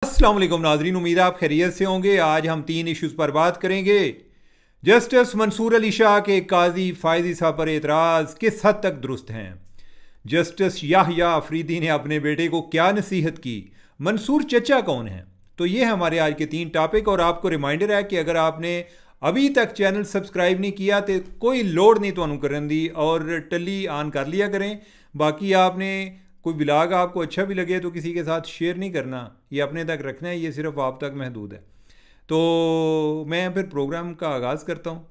अस्सलाम वालेकुम नाजरीन, उम्मीद आप खैरियत से होंगे। आज हम 3 इश्यूज़ पर बात करेंगे। जस्टिस मंसूर अली शाह के काजी फायजी साहब पर एतराज़ किस हद तक दुरुस्त हैं? जस्टिस याहया अफरीदी ने अपने बेटे को क्या नसीहत की? मंसूर चचा कौन हैं? तो ये हमारे आज के 3 टॉपिक। और आपको रिमाइंडर है कि अगर आपने अभी तक चैनल सब्सक्राइब नहीं किया तो कोई लोड़ नहीं तो करन दी और टली ऑन कर लिया करें। बाकी आपने कोई ब्लॉग आपको अच्छा भी लगे तो किसी के साथ शेयर नहीं करना, ये अपने तक रखना है, ये सिर्फ आप तक महदूद है। तो मैं फिर प्रोग्राम का आगाज़ करता हूँ।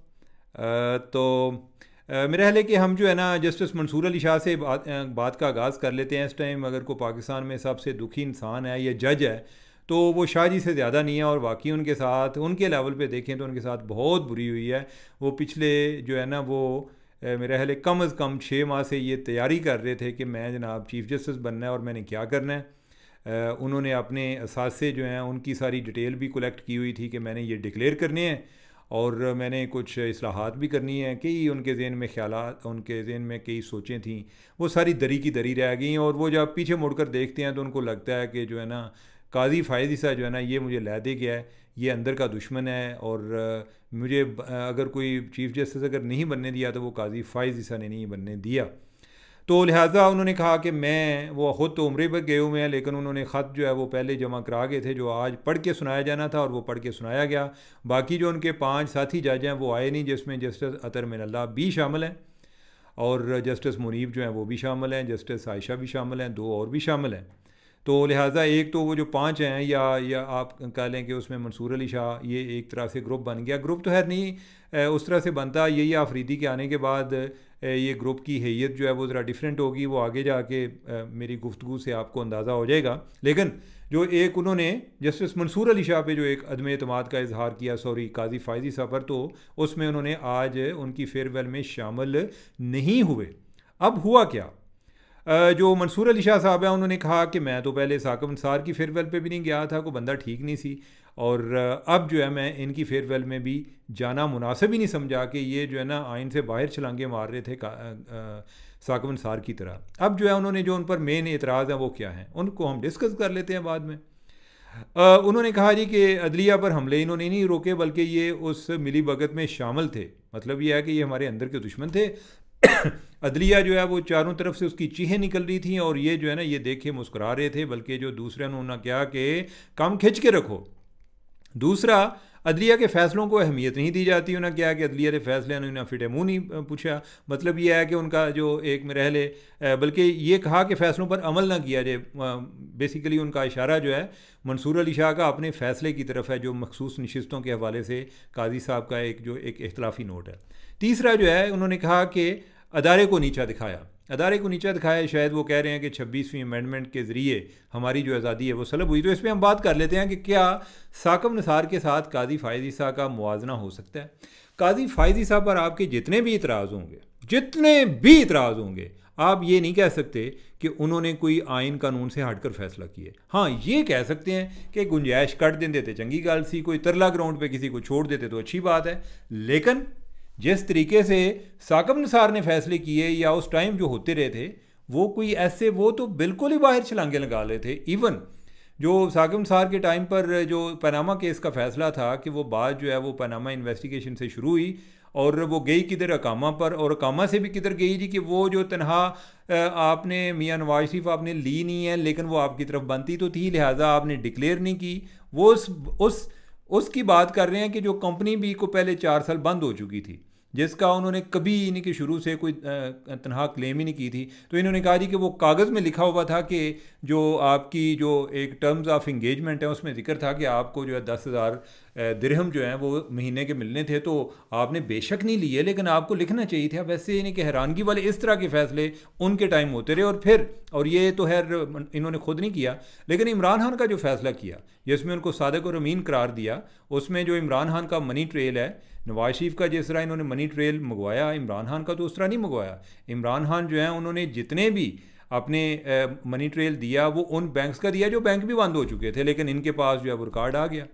मेरा ख्याल है कि हम जो है ना जस्टिस मंसूर अली शाह से बात का आगाज़ कर लेते हैं। इस टाइम अगर कोई पाकिस्तान में सबसे दुखी इंसान है या जज है तो वो शाह जी से ज़्यादा नहीं है। और वाकई उनके साथ, उनके लेवल पे देखें तो उनके साथ बहुत बुरी हुई है। वो पिछले जो है ना वो मेरा ख्याल है कम अज़ कम 6 माह से ये तैयारी कर रहे थे कि मैं जनाब चीफ़ जस्टिस बनना है और मैंने क्या करना है। उन्होंने अपने असासे जो हैं उनकी सारी डिटेल भी कलेक्ट की हुई थी कि मैंने ये डिक्लेयर करने हैं और मैंने कुछ इस्लाहात भी करनी है। कई उनके ज़हन में ख्यालात, उनके ज़हन में कई सोचें थीं, वो सारी दरी की दरी रह गई। और वो जब पीछे मुड़कर देखते हैं तो उनको लगता है कि जो है ना काजी फायदी सा जो है ना ये मुझे लै दे गया है, ये अंदर का दुश्मन है। और मुझे अगर कोई चीफ़ जस्टिस अगर नहीं बनने दिया तो वो काजी फायदी सा ने नहीं बनने दिया। तो लिहाजा उन्होंने कहा कि मैं, वो ख़ुद तो उम्रे पर गए हुए हैं लेकिन उन्होंने ख़त जो है वो पहले जमा करा गए थे जो आज पढ़ के सुनाया जाना था और वो पढ़ के सुनाया गया। बाकी जो उनके 5 साथी जज हैं वो आए नहीं, जिसमें जस्टिस अतर मिनल्ला भी शामिल हैं और जस्टिस मुनीब जो हैं वो भी शामिल हैं, जस्टिस आयशा भी शामिल हैं, 2 और भी शामिल हैं। तो लिहाजा एक तो वो जो 5 हैं या आप कह लें कि उसमें मंसूर अली शाह ये एक तरह से ग्रुप बन गया। ग्रुप तो खैर नहीं उस तरह से बनता, यही अफरीदी के आने के बाद ये ग्रुप की हैयत जो है वो ज़रा डिफरेंट होगी। वो आगे जाके मेरी गुफ्तगू से आपको अंदाज़ा हो जाएगा। लेकिन जो एक उन्होंने जस्टिस मंसूर अली शाह पे जो एक अदम एतमाद का इजहार किया काजी फायजी साहब पर, तो उसमें उन्होंने आज उनकी फेयरवेल में शामिल नहीं हुए। अब हुआ क्या? जो मंसूर अली शाह साहब हैं उन्होंने कहा कि मैं तो पहले साकिब निसार की फेयरवेल पे भी नहीं गया था, कोई बंदा ठीक नहीं सी, और अब जो है मैं इनकी फेयरवेल में भी जाना मुनासिब ही नहीं समझा कि ये जो है ना आइन से बाहर छलांगे मार रहे थे साकिब निसार की तरह। अब जो है उन्होंने जो उन पर मेन एतराज़ हैं वो क्या हैं उनको हम डिस्कस कर लेते हैं बाद में। उन्होंने कहा जी कि अदलिया पर हमले इन्होंने नहीं रोके बल्कि ये उस मिली भगत में शामिल थे। मतलब ये है कि ये हमारे अंदर के दुश्मन थे। अदलिया जो है वो चारों तरफ से उसकी चीखें निकल रही थी और ये जो है ना ये देखे मुस्कुरा रहे थे, बल्कि जो दूसरे ने उन्होंने कहा कि काम खिंच के रखो। दूसरा, अदलिया के फ़ैसलों को अहमियत नहीं दी जाती। उन्होंने क्या कि अदलिया के फ़ैसले उन्होंने फिटे मुँह नहीं पूछा। मतलब ये है कि उनका जो एक में रह ले, बल्कि ये कहा कि फ़ैसलों पर अमल ना किया जाए। बेसिकली उनका इशारा जो है मंसूर अली शाह का अपने फ़ैसले की तरफ है, जो मखसूस नशिस्तों के हवाले से काजी साहब का जो एक इख्तलाफी नोट है। तीसरा जो है उन्होंने कहा कि अदारे को नीचा दिखाया। अदारे को नीचा दिखाया, शायद वो कह रहे हैं कि 26वीं अमेंडमेंट के ज़रिए हमारी जो आज़ादी है वो सलब हुई। तो इस पर हम बात कर लेते हैं कि क्या साकिब निसार के साथ काजी फायजी साहब का मुवाजना हो सकता है। काजी फायजी साहब पर आपके जितने भी इतराज़ होंगे, आप ये नहीं कह सकते कि उन्होंने कोई आइन कानून से हटकर फैसला किया। हाँ, ये कह सकते हैं कि गुंजाइश कट देते थे चंगी गल सी, कोई तरला ग्राउंड पे किसी को छोड़ देते तो अच्छी बात है। लेकिन जिस तरीके से साकिब निसार ने फैसले किए या उस टाइम जो होते रहे थे वो कोई ऐसे, वो तो बिल्कुल ही बाहर छलांगे लगा रहे थे। इवन जो साकिब निसार के टाइम पर जो पनामा केस का फ़ैसला था कि वो बात जो है वो पनामा इन्वेस्टिगेशन से शुरू हुई और वो गई किधर, अकामा पर, और अकामा से भी किधर गई जी कि वो जो तनहा आपने मियाँ नवाज शरीफ आपने ली नहीं है लेकिन वो आपकी तरफ बनती तो थी, लिहाजा आपने डिक्लेयर नहीं की। वो उसकी बात कर रहे हैं कि जो कंपनी भी को पहले 4 साल बंद हो चुकी थी, जिसका उन्होंने कभी इनके शुरू से कोई तनहा क्लेम ही नहीं की थी। तो इन्होंने कहा जी कि वो कागज़ में लिखा हुआ था कि जो आपकी जो एक टर्म्स ऑफ इंगेजमेंट है उसमें जिक्र था कि आपको जो है 10,000 दिरहम जो हैं वो महीने के मिलने थे, तो आपने बेशक नहीं लिए लेकिन आपको लिखना चाहिए था। वैसे यानी कि हैरानगी वाले इस तरह के फ़ैसले उनके टाइम होते रहे। और ये तो खैर इन्होंने खुद नहीं किया, लेकिन इमरान खान का जो फ़ैसला किया जिसमें उनको सादिक और अमीन करार दिया, उसमें जो इमरान खान का मनी ट्रेल है, नवाज शरीफ का जिस तरह इन्होंने मनी ट्रेल मंगवाया, इमरान खान का तो उस तरह नहीं मंगवाया। इमरान खान जो है उन्होंने जितने भी अपने मनी ट्रेल दिया वो उन बैंक्स का दिया जो बैंक भी बंद हो चुके थे, लेकिन इनके पास जो है वो रिकॉर्ड आ गया।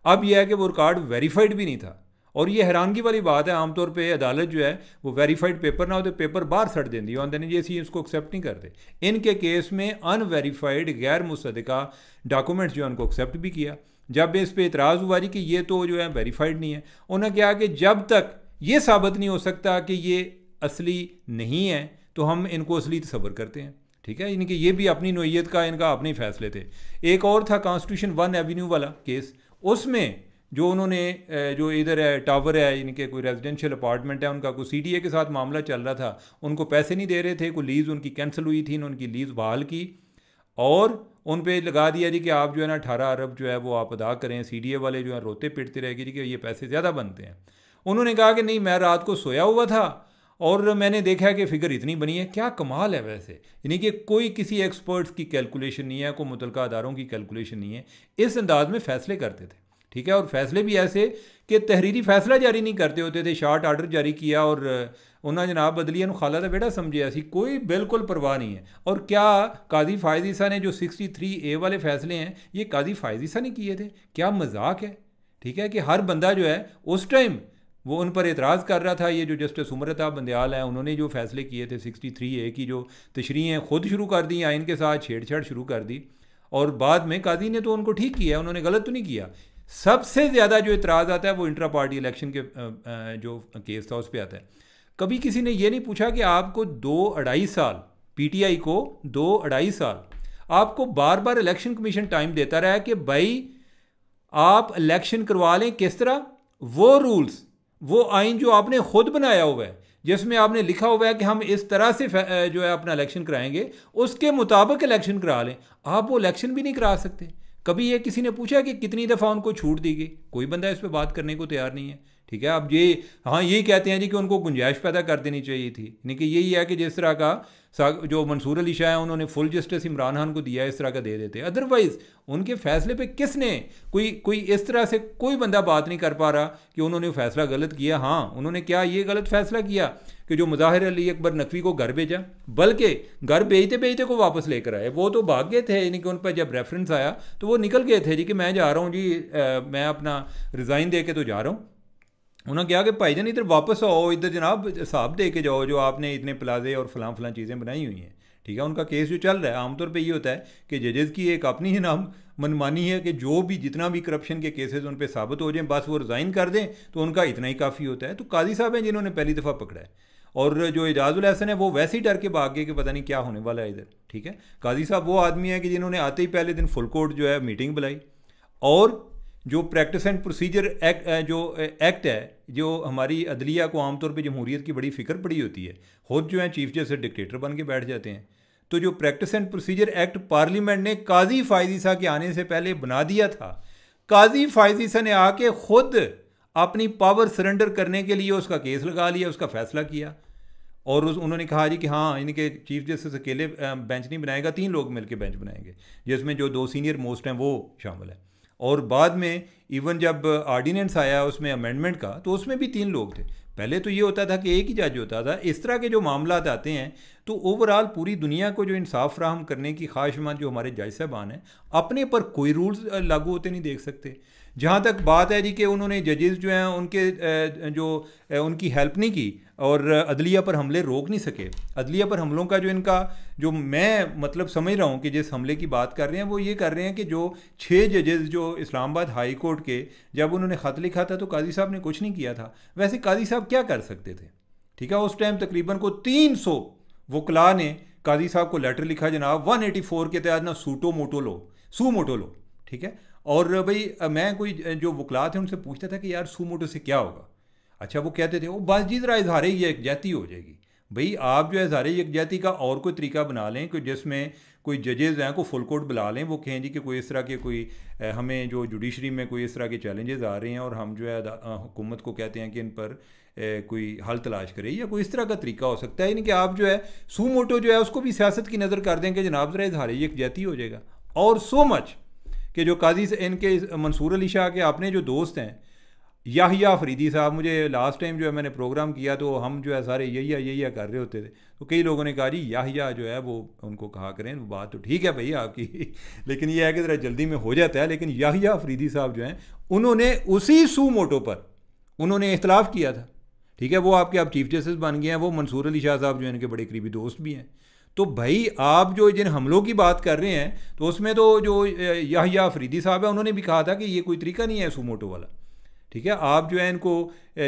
अब यह है कि वो रिकॉर्ड वेरीफाइड भी नहीं था और ये हैरानगी वाली बात है, आमतौर पे अदालत जो है वो वेरीफाइड पेपर ना हो तो पेपर बाहर सट देंदी है, आंदे जी असी इसको एक्सेप्ट नहीं करते। इनके केस में अनवेरीफाइड गैर मुसद्दका डॉक्यूमेंट्स जो है उनको एक्सेप्ट भी किया। जब इस पे इतराज़ हुआ जी कि ये तो जो है वेरीफाइड नहीं है, उन्होंने कहा कि जब तक ये साबित नहीं हो सकता कि ये असली नहीं है तो हम इनको असली तसव्वुर करते हैं। ठीक है, इनके ये भी अपनी नोयत का इनका अपने फैसले थे। एक और था कॉन्स्टिट्यूशन 1 एवेन्यू वाला केस, उसमें जो उन्होंने जो इधर है टावर है, इनके कोई रेजिडेंशियल अपार्टमेंट है, उनका कोई CDA के साथ मामला चल रहा था, उनको पैसे नहीं दे रहे थे, कोई लीज़ उनकी कैंसिल हुई थी, उनकी लीज़ बहाल की और उन पे लगा दिया जी कि आप जो है ना 18 अरब जो है वो आप अदा करें। CDA वाले जो है रोते पिटते रहेगी जी कि ये पैसे ज़्यादा बनते हैं। उन्होंने कहा कि नहीं, मैं रात को सोया हुआ था और मैंने देखा कि फ़िगर इतनी बनी है। क्या कमाल है वैसे, यानी कि कोई किसी एक्सपर्ट्स की कैलकुलेशन नहीं है, कोई मुतलका अदारों की कैलकुलेशन नहीं है, इस अंदाज में फ़ैसले करते थे। ठीक है, और फैसले भी ऐसे कि तहरीरी फैसला जारी नहीं करते होते थे, शार्ट आर्डर जारी किया और उन्होंने जनाब बदलिया खाला दा बेटा समझे, ऐसी कोई बिल्कुल परवाह नहीं है। और क्या काजी फायज़ ईसा ने जो 63A वाले फैसले हैं ये काजी फायज़ ईसा ने किए थे? क्या मजाक है। ठीक है, कि हर बंदा जो है उस टाइम वो उन पर एतराज़ कर रहा था। ये जो जस्टिस उमरता बंदयाल हैं, उन्होंने जो फैसले किए थे 63A की जो तशरीहें खुद शुरू कर दी, आइन के साथ छेड़छाड़ शुरू कर दी, और बाद में काजी ने तो उनको ठीक किया, उन्होंने गलत तो नहीं किया। सबसे ज़्यादा जो इतराज़ आता है वो इंट्रा पार्टी इलेक्शन के जो केस था उस पर आता है। कभी किसी ने ये नहीं पूछा कि आपको 2-2.5 साल, PTI को 2-2.5 साल आपको बार बार इलेक्शन कमीशन टाइम देता रहा है कि भाई आप इलेक्शन करवा लें। किस तरह? वो रूल्स, वो आइन जो आपने खुद बनाया हुआ है, जिसमें आपने लिखा हुआ है कि हम इस तरह से जो है अपना इलेक्शन कराएंगे, उसके मुताबिक इलेक्शन करा लें। आप वो इलेक्शन भी नहीं करा सकते। कभी ये किसी ने पूछा कि कितनी दफ़ा उनको छूट दी गई? कोई बंदा इस पर बात करने को तैयार नहीं है। ठीक है, अब ये हाँ यही कहते हैं जी कि उनको गुंजाइश पैदा कर देनी चाहिए थी। यानी कि यही है कि जिस तरह का जो मंसूर अली शाह है उन्होंने फुल जस्टिस इमरान खान को दिया, इस तरह का दे देते। अदरवाइज़ उनके फैसले पे किसने कोई इस तरह से कोई बंदा बात नहीं कर पा रहा कि उन्होंने फैसला गलत किया। हाँ, उन्होंने क्या ये गलत फैसला किया कि जो मुज़ाहिर अली अकबर नकवी को घर भेजा, बल्कि घर भेजते भेजते को वापस लेकर आए। वो तो भाग गए थे, यानी कि उन पर जब रेफरेंस आया तो वो निकल गए थे जी कि मैं जा रहा हूँ जी, मैं अपना रिज़ाइन दे के तो जा रहा हूँ। उन्होंने कहा कि भाईजान इधर वापस आओ, इधर जनाब हिसाब दे के जाओ जो आपने इतने प्लाजे और फलां फलां चीज़ें बनाई हुई हैं। ठीक है, उनका केस जो चल रहा है आमतौर पे ये होता है कि जजेस की एक अपनी जनाब मनमानी है कि जो भी जितना भी करप्शन के केसेस उन पर साबित हो जाएं बस वो रिज़ाइन कर दें तो उनका इतना ही काफ़ी होता है। तो काजी साहब हैं जिन्होंने पहली दफ़ा पकड़ा है, और जो एजाजुल हसन है वो वैसे ही डर के भाग गए कि पता नहीं क्या होने वाला है इधर। ठीक है, काजी साहब वो आदमी है कि जिन्होंने आते ही पहले दिन फुल कोर्ट जो है मीटिंग बुलाई, और जो प्रैक्टिस एंड प्रोसीजर एक्ट है जो हमारी अदलिया को आमतौर पे जमहूरियत की बड़ी फ़िक्र पड़ी होती है, खुद जो है चीफ जस्टिस डिक्टेटर बन के बैठ जाते हैं। तो जो practice and procedure act parliament ने काजी फायज़ ईसा के आने से पहले बना दिया था। काजी फायज़ ईसा ने आके खुद अपनी पावर सरेंडर करने के लिए उसका केस लगा लिया, उसका फैसला किया, और उन्होंने कहा जी कि हाँ इनके चीफ जस्टिस अकेले बेंच नहीं बनाएगा, 3 लोग मिलकर बेंच बनाएंगे, जिसमें जो 2 सीनियर मोस्ट हैं वो शामिल है। और बाद में इवन जब आर्डीनेंस आया उसमें अमेंडमेंट का तो उसमें भी 3 लोग थे। पहले तो ये होता था कि एक ही जज होता था। इस तरह के जो मामला आते हैं तो ओवरऑल पूरी दुनिया को जो इंसाफ फराहम करने की ख्वाहिशमंद जो हमारे जज साहबान हैं अपने पर कोई रूल्स लागू होते नहीं देख सकते। जहाँ तक बात है जी कि उन्होंने जजेस जो हैं उनके जो उनकी हेल्प नहीं की और अदलिया पर हमले रोक नहीं सके। अदलिया पर हमलों का जो इनका जो मैं मतलब समझ रहा हूँ कि जिस हमले की बात कर रहे हैं वो ये कर रहे हैं कि जो 6 जजेस जो इस्लामाबाद हाई कोर्ट के, जब उन्होंने ख़त लिखा था तो काजी साहब ने कुछ नहीं किया था। वैसे काजी साहब क्या कर सकते थे? ठीक है, उस टाइम तकरीबन को 300 वकला ने काजी साहब को लेटर लिखा, जनाब 184 के तहत ना सू मोटो लो। ठीक है, और भाई मैं कोई जो वकला थे उनसे पूछता था कि यार सू मोटो से क्या होगा? अच्छा, वो कहते थे वो बस जी ज़रा इजहार यकजहती हो जाएगी। भाई आप जो है इजहार यकजहती का और कोई तरीका बना लें कि जिसमें कोई जजेज़ हैं को फुल कोर्ट बुला लें, वो कहें जी कि कोई इस तरह के कोई हमें जो जुडिशरी में कोई इस तरह के चैलेंजेस आ रहे हैं और हम जो है हुकूमत को कहते हैं कि इन पर कोई हल तलाश करे, या कोई इस तरह का तरीका हो सकता है। यानी कि आप जो है सू मोटो जो है उसको भी सियासत की नज़र कर दें कि जनाब ज़रा इजहार यकजहती हो जाएगा। और सो मच कि जो काजी इनके मंसूर अली शाह के अपने जो दोस्त हैं याहिया अफरीदी साहब, मुझे लास्ट टाइम जो है मैंने प्रोग्राम किया तो हम जो है सारे यहिया कर रहे होते थे, तो कई लोगों ने कहा जी याहिया जो है वो उनको कहा करें, वो बात तो ठीक है भाई आपकी लेकिन ये है कि ज़रा जल्दी में हो जाता है। लेकिन याहिया अफरीदी साहब जो हैं उन्होंने उसी सू मोटो पर उन्होंने इख्तलाफ किया था, ठीक है, वो आपके आप चीफ जस्टिस बन गए हैं, वो मंसूर अली शाह साहब जो हैं इनके बड़े करीबी दोस्त भी हैं। तो भाई आप जो जिन हमलों की बात कर रहे हैं तो उसमें तो जो याहिया अफरीदी साहब है उन्होंने भी कहा था कि ये कोई तरीका नहीं है सूमोटो वाला, ठीक है। आप जो है इनको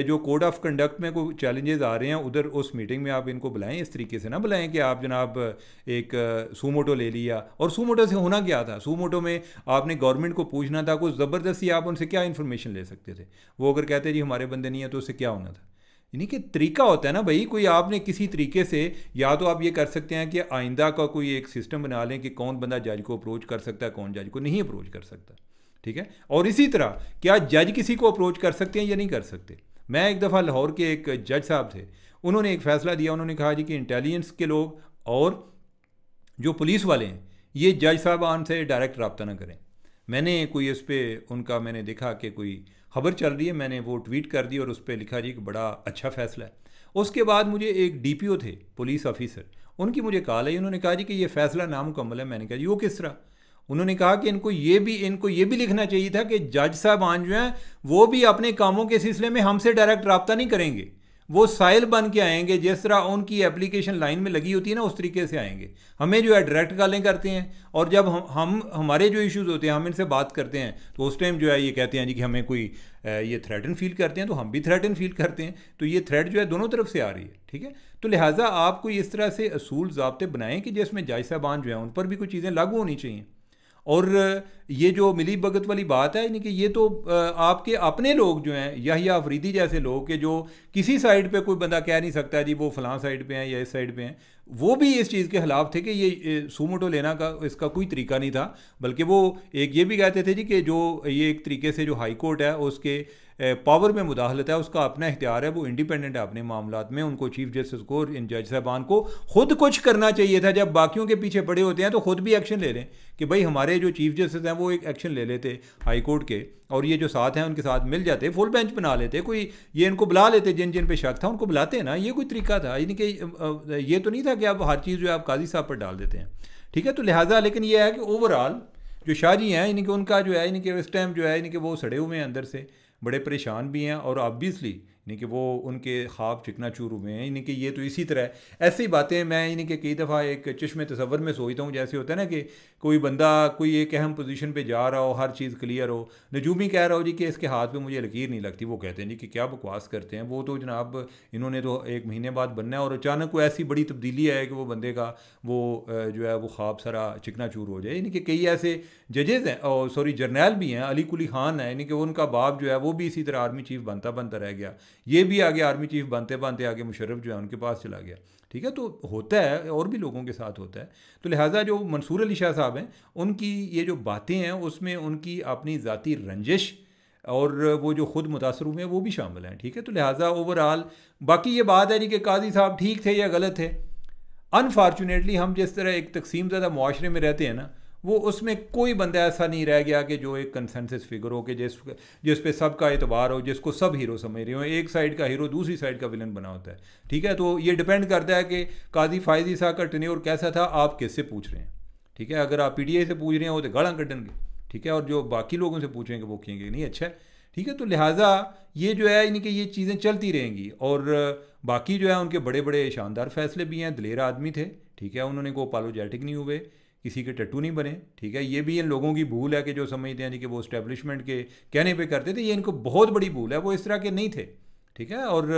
जो कोड ऑफ कंडक्ट में कोई चैलेंजेस आ रहे हैं उधर उस मीटिंग में आप इनको बुलाएं, इस तरीके से ना बुलाएं कि आप जनाब एक सूमोटो ले लिया। और सूमोटो से होना क्या था, सूमोटो में आपने गवर्नमेंट को पूछना था, कुछ ज़बरदस्ती आप उनसे क्या इन्फॉर्मेशन ले सकते थे। वो अगर कहते जी हमारे बंदे नहीं है तो उससे क्या होना था। यानी कि तरीका होता है ना भाई, कोई आपने किसी तरीके से, या तो आप ये कर सकते हैं कि आइंदा का कोई एक सिस्टम बना लें कि कौन बंदा जज को अप्रोच कर सकता है, कौन जज को नहीं अप्रोच कर सकता, ठीक है। और इसी तरह क्या जज किसी को अप्रोच कर सकते हैं या नहीं कर सकते। मैं एक दफ़ा लाहौर के एक जज साहब थे, उन्होंने एक फ़ैसला दिया, उन्होंने कहा जी कि इंटेलिजेंस के लोग और जो पुलिस वाले हैं ये जज साहबान से डायरेक्ट रब्ता ना करें। मैंने कोई इस पर उनका मैंने देखा कि कोई खबर चल रही है, मैंने वो ट्वीट कर दी और उस पर लिखा जी कि बड़ा अच्छा फ़ैसला है। उसके बाद मुझे एक DPO थे, पुलिस ऑफिसर, उनकी मुझे कॉल आई, उन्होंने कहा जी कि ये फ़ैसला नामुकम्मल है। मैंने कहा जी वो किस तरह। उन्होंने कहा कि इनको ये भी लिखना चाहिए था कि जज साहबान जो हैं वो भी अपने कामों के सिलसिले में हमसे डायरेक्ट रब्ता नहीं करेंगे, वो साइल बन के आएंगे, जिस तरह उनकी एप्लीकेशन लाइन में लगी होती है ना उस तरीके से आएंगे। हमें जो है डायरेक्ट कॉलें करते हैं और जब हम हमारे जो इश्यूज़ होते हैं हम इनसे बात करते हैं तो उस टाइम जो है ये कहते हैं जी कि हमें कोई ये थ्रेटन फील करते हैं, तो हम भी थ्रेटन फील करते हैं। तो ये थ्रेट जो है दोनों तरफ से आ रही है, ठीक है। तो लिहाजा आप कोई इस तरह से असूल ज़ाब्ते बनाएं कि जिसमें जज साहबान जो हैं उन पर भी कुछ चीज़ें लागू होनी चाहिए। और ये जो मिली भगत वाली बात है, यानी कि ये तो आपके अपने लोग जो हैं याहिया अफरीदी जैसे लोग कि जो किसी साइड पे कोई बंदा कह नहीं सकता जी वो फलां साइड पे हैं या इस साइड पे हैं, वो भी इस चीज़ के ख़िलाफ़ थे कि ये सूमोटो लेना का इसका कोई तरीका नहीं था। बल्कि वो एक ये भी कहते थे जी कि जो ये एक तरीके से जो हाई कोर्ट है उसके पावर में मुदाखलत है, उसका अपना इख्तियार है, वो इंडिपेंडेंट है अपने मामलात में। उनको चीफ जस्टिस को, इन जज साहबान को खुद कुछ करना चाहिए था। जब बाकियों के पीछे पड़े होते हैं तो खुद भी एक्शन ले लें कि भाई हमारे जो चीफ जस्टिस हैं वो एक एक्शन ले लेते हाई कोर्ट के, और ये जो साथ हैं उनके साथ मिल जाते, फुल बेंच बना लेते, कोई ये इनको बुला लेते, जिन जिन पे शक था उनको बुलाते ना। ये कोई तरीका था, यानी कि ये तो नहीं था कि आप हर चीज़ जो है आप काजी साहब पर डाल देते हैं, ठीक है। तो लिहाजा लेकिन ये है कि ओवरऑल जो शाहजी हैं यानी कि उनका जो है यानी कि इस टाइम जो है यानी कि वो सड़े हुए हैं अंदर से, बड़े परेशान भी हैं, और ऑब्वियसली यानी कि वो उनके ख्वाब चिकनाचूर हुए हैं। यानी कि ये तो इसी तरह ऐसी बातें मैं यानी कि कई दफ़ा एक चश्मे तसव्वुर में सोचता हूँ, जैसे होता है ना कि कोई बंदा कोई एक अहम पोजीशन पे जा रहा हो, हर चीज़ क्लियर हो, नजूमी कह रहा हो जी कि इसके हाथ पे मुझे लकीर नहीं लगती, वो कहते हैं जी कि क्या बकवास करते हैं, वो तो जनाब इन्होंने तो 1 महीने बाद बनना है, और अचानक कोई ऐसी बड़ी तब्दीली है कि वो बंदे का वो जो है वो ख्वाब सारा चिकनाचूर हो जाए। यानी कि कई ऐसे जजेज़ हैं और सॉरी जर्नैल भी हैं, अली कुली खान है, यानी कि उनका बाप जो है वो भी इसी तरह आर्मी चीफ बनता बनता रह गया, ये भी आगे आर्मी चीफ बनते बनते आगे मुशर्रफ जो है उनके पास चला गया, ठीक है। तो होता है और भी लोगों के साथ होता है। तो लिहाजा जो मंसूर अली शाह साहब हैं उनकी ये जो बातें हैं उसमें उनकी अपनी ज़ाती रंजिश और वो जो ख़ुद मुतासर हुए हैं वो भी शामिल हैं, ठीक है। तो लिहाजा ओवरऑल बाकी ये बात है जी कि काजी साहब ठीक थे या गलत थे। अनफॉर्चुनेटली हम जिस तरह एक तकसीम ज़्यादा मुआशरे में रहते हैं ना, वो उसमें कोई बंदा ऐसा नहीं रह गया कि जो एक कंसेंसस फिगर हो, कि जिस पे सबका एतबार हो, जिसको सब हीरो समझ रहे हो। एक साइड का हीरो दूसरी साइड का विलन बना होता है, ठीक है। तो ये डिपेंड करता है कि काजी फायजी साहब का टेन्योर कैसा था, आप किससे पूछ रहे हैं, ठीक है। अगर आप PTI से पूछ रहे हैं वो तो गालां कटेंगे, ठीक है, और जो बाकी लोगों से पूछेंगे वो कहेंगे नहीं अच्छा है, ठीक है। तो लिहाजा ये जो है यानी कि ये चीज़ें चलती रहेंगी। और बाकी जो है उनके बड़े बड़े शानदार फैसले भी हैं, दलेर आदमी थे, ठीक है, उन्होंने को अपोलोजेटिक नहीं हुए, किसी के टट्टू नहीं बने, ठीक है। ये भी इन लोगों की भूल है कि जो समझते हैं कि वो इस्टेब्लिशमेंट के कहने पे करते थे, ये इनको बहुत बड़ी भूल है, वो इस तरह के नहीं थे, ठीक है। और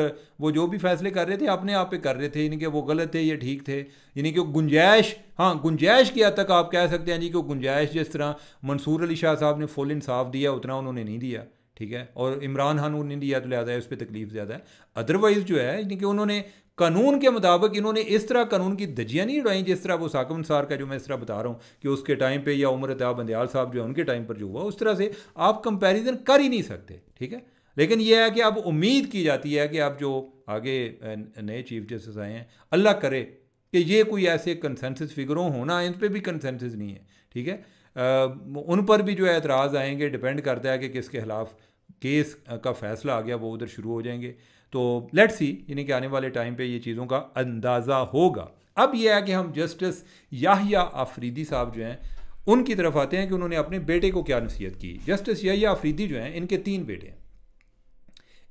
वो जो भी फैसले कर रहे थे अपने आप पे कर रहे थे, यानी कि वो गलत थे ये ठीक थे, यानी कि गुंजाइश, हाँ गुंजाइश की हद तक आप कह सकते हैं जी कि गुंजाइश जिस तरह मंसूर अली शाह साहब ने फुल इंसाफ दिया उतना उन्होंने नहीं दिया, ठीक है, और इमरान खान ने दिया तो लिहाजा उस पर तकलीफ ज़्यादा है। अदरवाइज़ जो है यानी कि उन्होंने कानून के मुताबिक इन्होंने इस तरह कानून की धज्जियाँ नहीं उड़ाई जिस तरह वो साकिब निसार का जो मैं इस तरह बता रहा हूँ कि उसके टाइम पे, या उमर अताब बंदयाल साहब जो है उनके टाइम पर जो हुआ, उस तरह से आप कंपैरिजन कर ही नहीं सकते, ठीक है। लेकिन यह है कि अब उम्मीद की जाती है कि अब जो आगे नए चीफ जस्टिस आए हैं, अल्लाह करे कि ये कोई ऐसे कंसेंसस फिगरों होना, इन पर भी कंसेंसस नहीं है, ठीक है। उन पर भी जो है एतराज़ आएंगे, डिपेंड करता है कि किसके खिलाफ केस का फैसला आ गया वो उधर शुरू हो जाएंगे। तो लेट्स सी, यानी कि आने वाले टाइम पे ये चीज़ों का अंदाज़ा होगा। अब यह है कि हम जस्टिस याहिया अफरीदी साहब जो हैं उनकी तरफ आते हैं कि उन्होंने अपने बेटे को क्या नसीहत की। जस्टिस याहिया अफरीदी जो हैं इनके 3 बेटे हैं।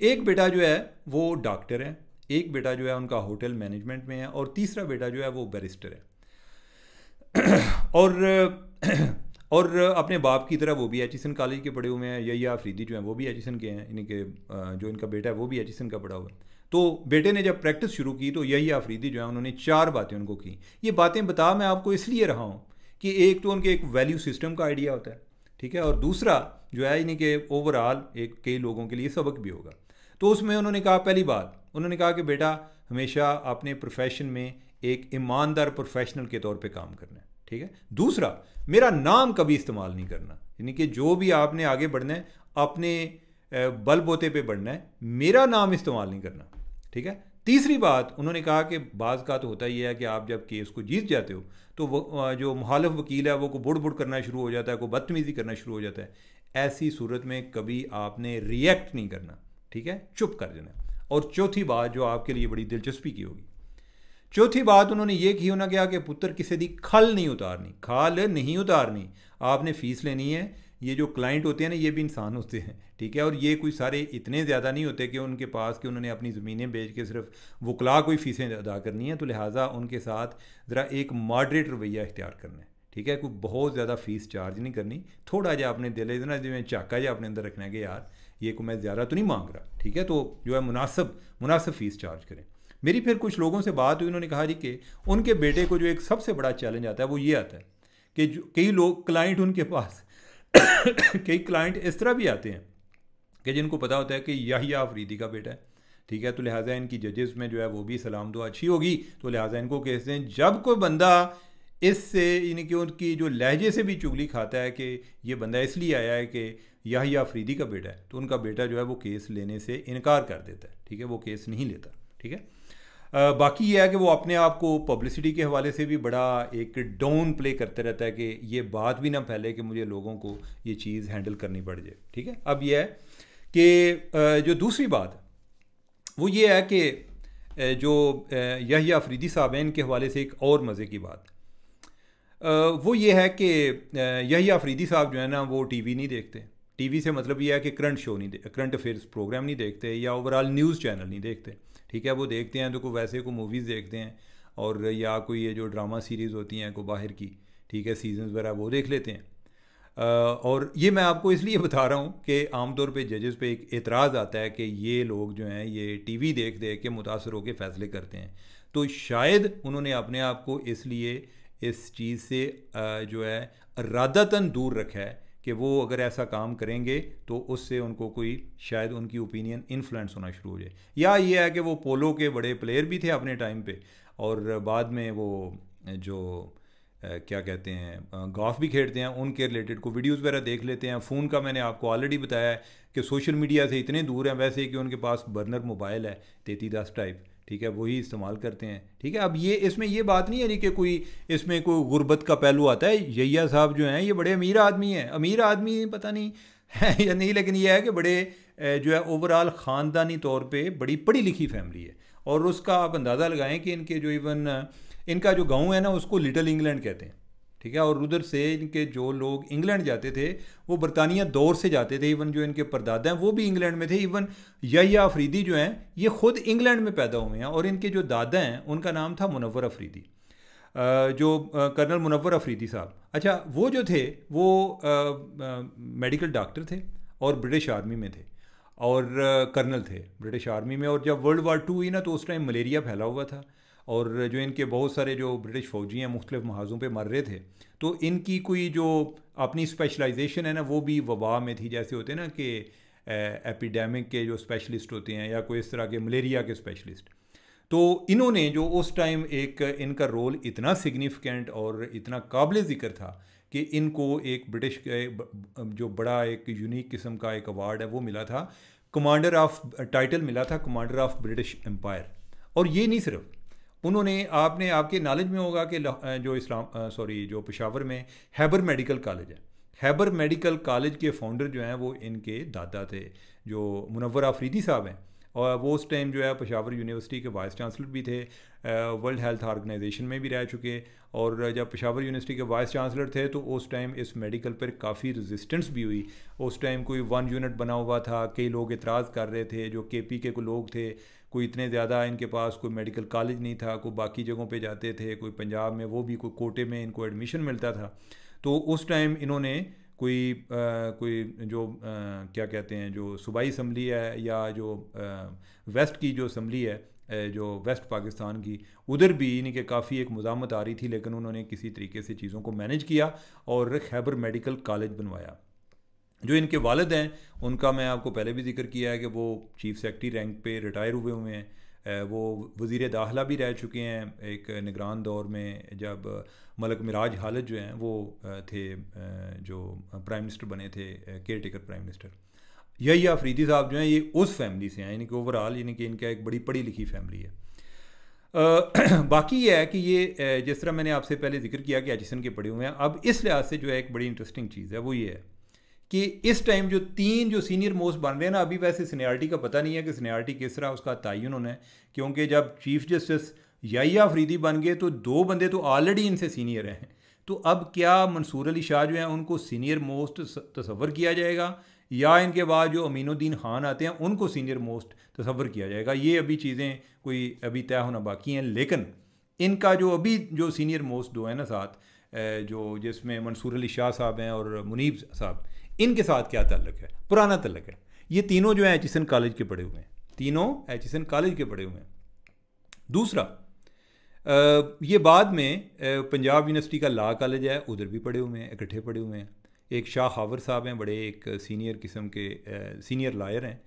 एक बेटा जो है वो डॉक्टर है, एक बेटा जो है उनका होटल मैनेजमेंट में है, और तीसरा बेटा जो है वो बैरिस्टर है। और अपने बाप की तरह वो भी एचिसन कॉलेज के पढ़े हुए हैं। यहिया अफरीदी जो हैं वो भी एचिसन के हैं, इनके जो इनका बेटा है वो भी एचिसन का पढ़ा हुआ है। तो बेटे ने जब प्रैक्टिस शुरू की तो यहिया अफरीदी जो है उन्होंने 4 बातें उनको की। ये बातें बता मैं आपको इसलिए रहा हूँ कि एक तो उनके एक वैल्यू सिस्टम का आइडिया होता है, ठीक है, और दूसरा जो है इन्हीं के ओवरऑल एक कई लोगों के लिए सबक भी होगा। तो उसमें उन्होंने कहा, पहली बात उन्होंने कहा कि बेटा हमेशा अपने प्रोफेशन में एक ईमानदार प्रोफेशनल के तौर पे काम करना है, ठीक है। दूसरा, मेरा नाम कभी इस्तेमाल नहीं करना, यानी कि जो भी आपने आगे बढ़ना है अपने बलबोते पे बढ़ना है, मेरा नाम इस्तेमाल नहीं करना, ठीक है। तीसरी बात उन्होंने कहा कि बाज़ का तो होता ही है कि आप जब केस को जीत जाते हो तो वो जो मुखालिफ वकील है वो को बुड़ बुड़ करना शुरू हो जाता है, को बदतमीज़ी करना शुरू हो जाता है। ऐसी सूरत में कभी आपने रिएक्ट नहीं करना, ठीक है, चुप कर देना। और चौथी बात जो आपके लिए बड़ी दिलचस्पी की होगी, चौथी बात उन्होंने ये की होना क्या कि पुत्र किसी दी खल नहीं उतारनी, खाल नहीं उतारनी, आपने फ़ीस लेनी है। ये जो क्लाइंट होते हैं ना ये भी इंसान होते हैं, ठीक है, और ये कोई सारे इतने ज़्यादा नहीं होते कि उनके पास कि उन्होंने अपनी ज़मीनें बेच के सिर्फ वकला कोई फ़ीसें अदा करनी है। तो लिहाजा उनके साथ ज़रा एक मॉडरेट रवैया इख्तियार करना है, ठीक है, कोई बहुत ज़्यादा फ़ीस चार्ज नहीं करनी, थोड़ा जा अपने दिल इतना जिम्मे चाका जा अपने अंदर रखना है कि यार ये को मैं ज़्यादा तो नहीं मांग रहा, ठीक है, तो जो है मुनासिब फ़ीस चार्ज करें। मेरी फिर कुछ लोगों से बात हुई, उन्होंने कहा जी कि उनके बेटे को जो एक सबसे बड़ा चैलेंज आता है वो ये आता है कि कई लोग क्लाइंट उनके पास कई क्लाइंट इस तरह भी आते हैं कि जिनको पता होता है कि यहिया अफरीदी का बेटा है, ठीक है, तो लिहाजा इनकी जजेस में जो है वो भी सलाम दुआ अच्छी होगी, तो लिहाजा इनको केस दें। जब कोई बंदा इससे यानी कि उनकी जो लहजे से भी चुगली खाता है कि ये बंदा इसलिए आया है कि यहिया अफरीदी का बेटा है, तो उनका बेटा जो है वो केस लेने से इनकार कर देता है, ठीक है, वो केस नहीं लेता, ठीक है। बाकी ये है कि वो अपने आप को पब्लिसिटी के हवाले से भी बड़ा एक डाउन प्ले करते रहता है कि ये बात भी ना फैले कि मुझे लोगों को ये चीज़ हैंडल करनी पड़ जाए, ठीक है। अब ये है कि जो दूसरी बात वो ये है कि जो यहिया अफरीदी साहब हैं इनके हवाले से एक और मज़े की बात वो ये है कि यहिया अफरीदी साहब जो है ना वो टीवी नहीं देखते। टीवी से मतलब ये है कि करंट अफेयर्स प्रोग्राम नहीं देखते या ओवरऑल न्यूज़ चैनल नहीं देखते, ठीक है। वो देखते हैं तो कोई वैसे को मूवीज़ देखते हैं और या कोई ये जो ड्रामा सीरीज़ होती हैं को बाहर की, ठीक है, सीजन वगैरह वो देख लेते हैं। और ये मैं आपको इसलिए बता रहा हूँ कि आमतौर पे जजेस पे एक एतराज़ आता है कि ये लोग जो हैं ये टीवी देख देख के मुतासर होकर फ़ैसले करते हैं। तो शायद उन्होंने अपने आप को इसलिए इस चीज़ से जो है इरादतन दूर रखा है कि वो अगर ऐसा काम करेंगे तो उससे उनको कोई शायद उनकी ओपिनियन इन्फ्लुएंस होना शुरू हो जाए। या ये है कि वो पोलो के बड़े प्लेयर भी थे अपने टाइम पे और बाद में वो जो क्या कहते हैं गॉल्फ भी खेलते हैं, उनके रिलेटेड को वीडियोस वगैरह देख लेते हैं। फ़ोन का मैंने आपको ऑलरेडी बताया है कि सोशल मीडिया से इतने दूर हैं वैसे कि उनके पास बर्नर मोबाइल है 3310 टाइप, ठीक है, वही इस्तेमाल करते हैं, ठीक है। अब ये इसमें ये बात नहीं है नहीं कि कोई इसमें कोई गुर्बत का पहलू आता है। यहिया साहब जो हैं ये बड़े अमीर आदमी हैं, अमीर आदमी पता नहीं है या नहीं, लेकिन ये है कि बड़े जो है ओवरऑल ख़ानदानी तौर पे बड़ी पढ़ी लिखी फैमिली है। और उसका आप अंदाज़ा लगाएं कि इनके जो इवन इनका जो गांव है ना उसको लिटिल इंग्लैंड कहते हैं, ठीक है। और उधर से इनके जो लोग इंग्लैंड जाते थे वो बरतानिया दौर से जाते थे, इवन जो इनके परदादा हैं वो भी इंग्लैंड में थे। इवन यहिया अफरीदी जो हैं ये ख़ुद इंग्लैंड में पैदा हुए हैं और इनके जो दादा हैं उनका नाम था मुनव्वर अफरीदी, जो कर्नल मुनव्वर अफरीदी साहब। अच्छा, वो जो थे वो मेडिकल डॉक्टर थे और ब्रिटिश आर्मी में थे और कर्नल थे ब्रिटिश आर्मी में। और जब वर्ल्ड वार 2 हुई ना तो उस टाइम मलेरिया फैला हुआ था और जो इनके बहुत सारे जो ब्रिटिश फ़ौजी हैं मुख्तलिफ महाज़ों पे मर रहे थे, तो इनकी कोई जो अपनी स्पेशलाइजेशन है ना वो भी वबा में थी। जैसे होते हैं ना कि एपिडेमिक के जो स्पेशलिस्ट होते हैं या कोई इस तरह के मलेरिया के स्पेशलिस्ट, तो इन्होंने जो उस टाइम एक इनका रोल इतना सिग्निफिकेंट और इतना काबिल ज़िक्र था कि इनको एक ब्रिटिश जो बड़ा एक यूनिक किस्म का एक अवार्ड है वो मिला था, कमांडर ऑफ टाइटल मिला था कमांडर ऑफ ब्रिटिश एम्पायर। और ये नहीं सिर्फ उन्होंने, आपने आपके नॉलेज में होगा कि जो पेशावर में हैबर मेडिकल कॉलेज है, हैबर मेडिकल कॉलेज के फाउंडर जो हैं वो इनके दादा थे जो मुनव्वर अफरीदी साहब हैं। और वो उस टाइम जो है पेशावर यूनिवर्सिटी के वाइस चांसलर भी थे, वर्ल्ड हेल्थ ऑर्गेनाइजेशन में भी रह चुके। और जब पेशावर यूनिवर्सिटी के वाइस चांसलर थे तो उस टाइम इस मेडिकल पर काफ़ी रेजिस्टेंस भी हुई। उस टाइम कोई 1 यूनिट बना हुआ था, कई लोग एतराज़ कर रहे थे, जो KP के कोई लोग थे, कोई इतने ज़्यादा इनके पास कोई मेडिकल कॉलेज नहीं था, कोई बाकी जगहों पे जाते थे, कोई पंजाब में, वो भी कोई कोटे में इनको एडमिशन मिलता था। तो उस टाइम इन्होंने कोई जो क्या कहते हैं, जो सूबाई असम्बली है या जो वेस्ट की जो असम्बली है, जो वेस्ट पाकिस्तान की, उधर भी इन्हीं के काफ़ी एक मुज़ामत आ रही थी, लेकिन उन्होंने किसी तरीके से चीज़ों को मैनेज किया और खैबर मेडिकल कॉलेज बनवाया। जो इनके वालिद हैं उनका मैं आपको पहले भी जिक्र किया है कि वो चीफ़ सेक्रेटरी रैंक पे रिटायर हुए हुए हैं। वो वज़ीर दाखिला भी रह चुके हैं एक निगरान दौर में, जब मलक मिराज हालत जो हैं वो थे, जो प्राइम मिनिस्टर बने थे, केयर टेकर प्राइम मिनिस्टर। यही अफरीदी साहब जो हैं ये उस फैमिली से हैं, यानी कि ओवरऑल यानी कि इनका एक बड़ी पढ़ी लिखी फैमिली है। बाकी ये है कि ये जिस तरह मैंने आपसे पहले जिक्र किया कि एचिसन के पढ़े हुए हैं, अब इस लिहाज से जो है एक बड़ी इंटरेस्टिंग चीज़ है वो ये है कि इस टाइम जो 3 जो सीनियर मोस्ट बन रहे हैं ना, अभी वैसे सीनियरिटी का पता नहीं है कि सीनियरिटी किस तरह उसका तयन होना है, क्योंकि जब चीफ जस्टिस याहिया अफरीदी बन गए तो 2 बंदे तो ऑलरेडी इनसे सीनियर हैं। तो अब क्या मंसूर अली शाह जो हैं उनको सीनियर मोस्ट तस्वर किया जाएगा, या इनके बाद जो अमीनुद्दीन खान आते हैं उनको सीनियर मोस्ट तस्वर किया जाएगा? ये अभी चीज़ें कोई अभी तय होना बाकी हैं। लेकिन इनका जो अभी जो सीनियर मोस्ट 2 हैं ना साथ, जो जिसमें मंसूर अली शाह साहब हैं और मुनीब साहब, इनके साथ क्या ताल्लुक़ है? पुराना ताल्लुक़ है। ये तीनों जो हैं एचिसन कॉलेज के पढ़े हुए हैं, तीनों एचिसन कॉलेज के पढ़े हुए हैं। दूसरा, ये बाद में पंजाब यूनिवर्सिटी का लॉ कॉलेज है, उधर भी पढ़े हुए हैं, इकट्ठे पढ़े हुए हैं। एक शाह हावर साहब हैं, बड़े एक सीनियर किस्म के सीनियर लायर हैं,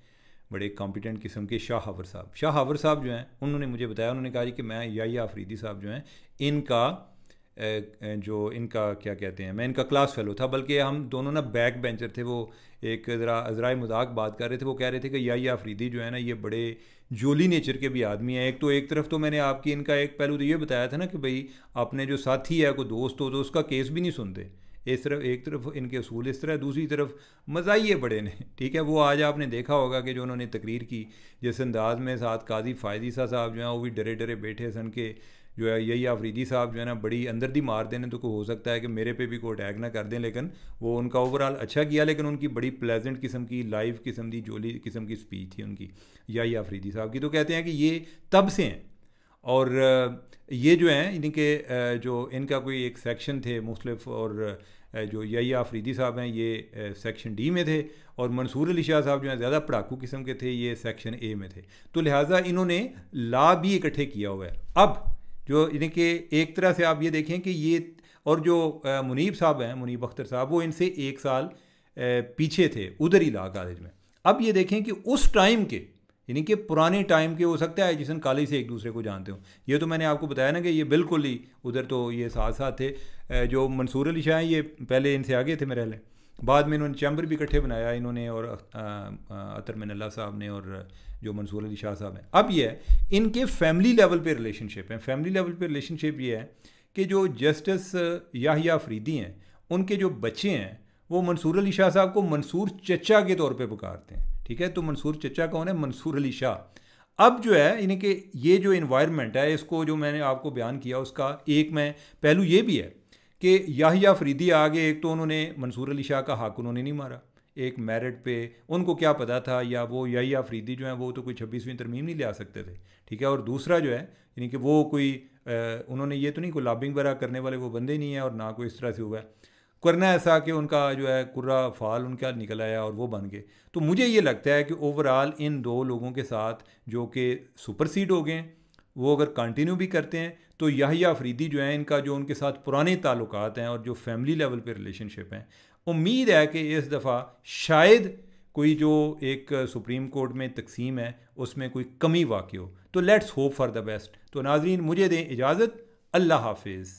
बड़े कॉम्पिटेंट किस्म के शाह हावर साहब। शाह हावर साहब जो हैं उन्होंने मुझे बताया, उन्होंने कहा कि मैं याहिया अफरीदी साहब जो हैं इनका जो इनका क्या कहते हैं, मैं इनका क्लास फेलो था, बल्कि हम दोनों ना बैक बेंचर थे। वो एक ज़रा अजराए मजाक बात कर रहे थे, वो कह रहे थे कि याहिया अफरीदी जो है ना ये बड़े जोली नेचर के भी आदमी हैं। एक तरफ तो मैंने आपकी इनका एक पहलू तो ये बताया था ना कि भाई अपने जो साथी है कोई दोस्त हो तो उसका केस भी नहीं सुनते। एक तरफ इनके असूल इस तरह, दूसरी तरफ मज़ाइये बड़े ने, ठीक है। वो आज आपने देखा होगा कि जो उन्होंने तकरीर की जिस अंदाज में, साथ काजी फ़ायज़ीसा साहब जो हैं वो भी डरे डरे बैठे सन के जो है यही अफरीदी साहब जो है ना बड़ी अंदर दी मार देने तो कोई हो सकता है कि मेरे पे भी कोई अटैक ना कर दें, लेकिन वो उनका ओवरऑल अच्छा किया। लेकिन उनकी बड़ी प्लेजेंट किस्म की, लाइव किस्म की, जोली किस्म की स्पीच थी उनकी, यही अफरीदी साहब की। तो कहते हैं कि ये तब से हैं, और ये जो हैं इनके जो इनका कोई एक सेक्शन थे मुख्तलिफ, और जो यही अफरीदी साहब हैं ये सेक्शन D में थे, और मंसूर अली शाह साहब जो हैं ज़्यादा पढ़ाकू किस्म के थे, ये सेक्शन A में थे। तो लिहाजा इन्होंने लॉ भी इकट्ठे किया हुआ है। अब जो इनके एक तरह से आप ये देखें कि ये, और जो मुनीब साहब हैं, मुनीब अख्तर साहब, वो इनसे 1 साल पीछे थे उधर ही लॉ कॉलेज में। अब ये देखें कि उस टाइम के, यानी कि पुराने टाइम के, हो सकता है जिसन कॉलेज से एक दूसरे को जानते हो। ये तो मैंने आपको बताया ना कि ये बिल्कुल ही उधर तो ये साथ साथ थे। जो मंसूर अली शाह हैं ये पहले इनसे आगे थे मेरे लिए, बाद में इन्होंने चैम्बर भी इकट्ठे बनाया इन्होंने, और अतर मिनल्ला साहब ने, और जो मंसूर अली शाह साहब हैं। अब ये है इनके फैमिली लेवल पे रिलेशनशिप हैं। फैमिली लेवल पे रिलेशनशिप ये है कि जो जस्टिस याहिया अफरीदी हैं उनके जो बच्चे हैं वो मंसूर अली शाह साहब को मंसूर चचा के तौर पे पुकारते हैं, ठीक है। तो मंसूर चचा कौन है? मंसूर अली शाह। अब जो है यानी कि ये जो इन्वायरमेंट है, इसको जो मैंने आपको बयान किया उसका एक में पहलू ये भी है कि याहिया अफरीदी आगे, एक तो उन्होंने मंसूर अली शाह का हक उन्होंने नहीं मारा, एक मेरिट पे उनको क्या पता था, या वो याहिया अफरीदी जो हैं वो तो कोई 26वीं तरमीम नहीं ले आ सकते थे, ठीक है। और दूसरा जो है यानी कि वो कोई उन्होंने ये तो नहीं, कोई लॉबिंग वगैरह करने वाले वो बंदे नहीं हैं, और ना कोई इस तरह से हुआ है करना ऐसा कि उनका जो है कुर्रा फाल उनका निकल आया और वो बन गए। तो मुझे ये लगता है कि ओवरऑल इन 2 लोगों के साथ जो कि सुपरसीड हो गए, वो अगर कंटिन्यू भी करते हैं तो याहिया अफरीदी जो है, इनका जो उनके साथ पुराने ताल्लुकात हैं और जो फैमिली लेवल पे रिलेशनशिप हैं, उम्मीद है कि इस दफ़ा शायद कोई जो एक सुप्रीम कोर्ट में तकसीम है उसमें कोई कमी वाक़ई हो। तो let's hope for the best. तो नाज़रीन मुझे दें इजाज़त, अल्लाह हाफिज़।